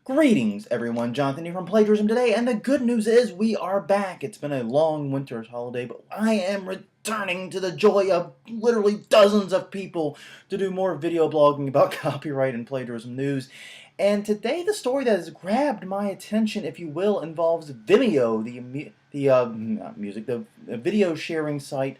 Greetings, everyone. Jonathan here from Plagiarism Today, and the good news is we are back. It's been a long winter's holiday, but I am returning to the joy of literally dozens of people to do more video blogging about copyright and plagiarism news. And today, the story that has grabbed my attention, if you will, involves Vimeo, the video sharing site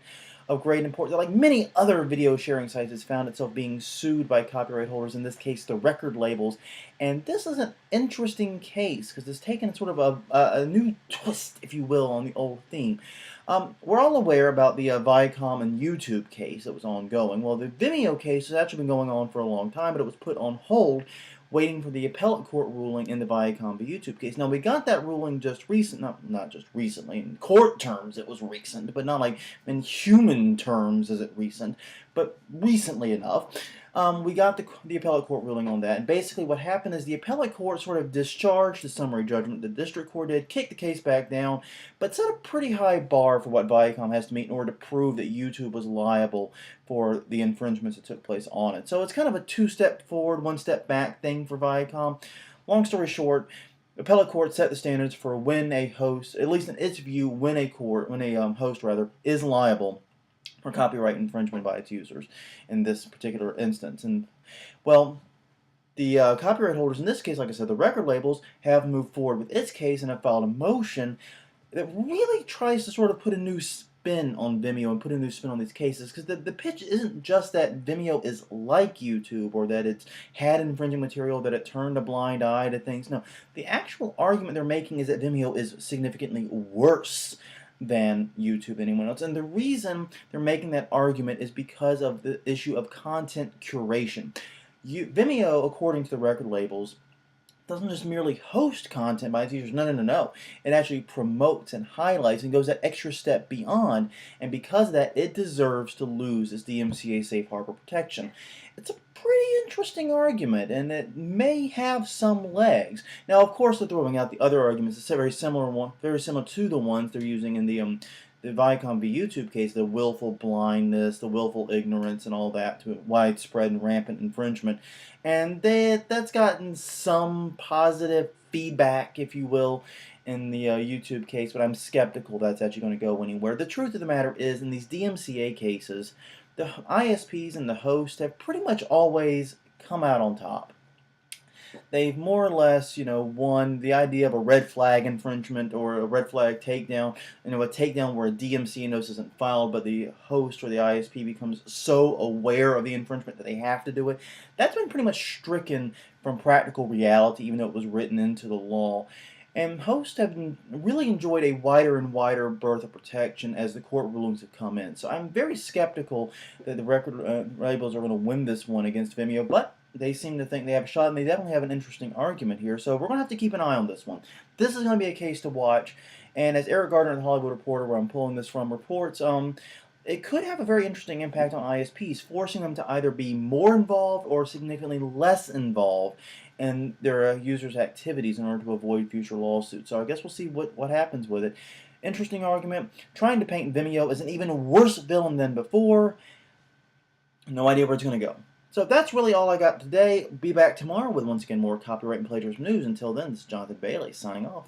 of great importance. Like many other video sharing sites, has found itself being sued by copyright holders, in this case the record labels. And this is an interesting case because it's taken sort of a new twist, if you will, on the old theme. We're all aware about the Viacom and YouTube case that was ongoing. Well, the Vimeo case has actually been going on for a long time, but it was put on hold waiting for the appellate court ruling in the Viacom v. YouTube case. Now, we got that ruling just not just recently. In court terms, it was recent, but not like in human terms is it recent, but recently enough. We got the appellate court ruling on that, and basically what happened is the appellate court sort of discharged the summary judgment the district court did, kicked the case back down, but set a pretty high bar for what Viacom has to meet in order to prove that YouTube was liable for the infringements that took place on it. So it's kind of a two-step forward, one-step back thing for Viacom. Long story short, the appellate court set the standards for when a host, at least in its view, when a host rather, is liable for copyright infringement by its users in this particular instance. And, well, the copyright holders in this case, like I said, the record labels, have moved forward with its case and have filed a motion that really tries to sort of put a new spin on Vimeo and put a new spin on these cases, because the pitch isn't just that Vimeo is like YouTube or that it's had infringing material, that it turned a blind eye to things. No, the actual argument they're making is that Vimeo is significantly worse than YouTube, anyone else. And the reason they're making that argument is because of the issue of content curation. Vimeo, according to the record labels, doesn't just merely host content by its users. No. It actually promotes and highlights and goes that extra step beyond, and because of that, it deserves to lose its DMCA safe harbor protection. It's a pretty interesting argument, and it may have some legs. Now, of course, they're throwing out the other arguments. It's very similar to the ones they're using in the Viacom v. YouTube case, the willful blindness, the willful ignorance, and all that, to widespread and rampant infringement. And that's gotten some positive feedback, if you will, in the YouTube case, but I'm skeptical that's actually going to go anywhere. The truth of the matter is, in these DMCA cases, the ISPs and the host have pretty much always come out on top. They've more or less, won the idea of a red flag infringement or a red flag takedown. A takedown where a DMCA notice isn't filed, but the host or the ISP becomes so aware of the infringement that they have to do it. That's been pretty much stricken from practical reality, even though it was written into the law. And hosts have really enjoyed a wider and wider berth of protection as the court rulings have come in. So I'm very skeptical that the record labels are going to win this one against Vimeo, but they seem to think they have a shot, and they definitely have an interesting argument here. So we're going to have to keep an eye on this one. This is going to be a case to watch, and as Eric Gardner of the Hollywood Reporter, where I'm pulling this from, reports, it could have a very interesting impact on ISPs, forcing them to either be more involved or significantly less involved in their users' activities in order to avoid future lawsuits. So I guess we'll see what happens with it. Interesting argument. Trying to paint Vimeo as an even worse villain than before. No idea where it's going to go. So that's really all I got today. Be back tomorrow with, once again, more copyright and plagiarism news. Until then, this is Jonathan Bailey signing off.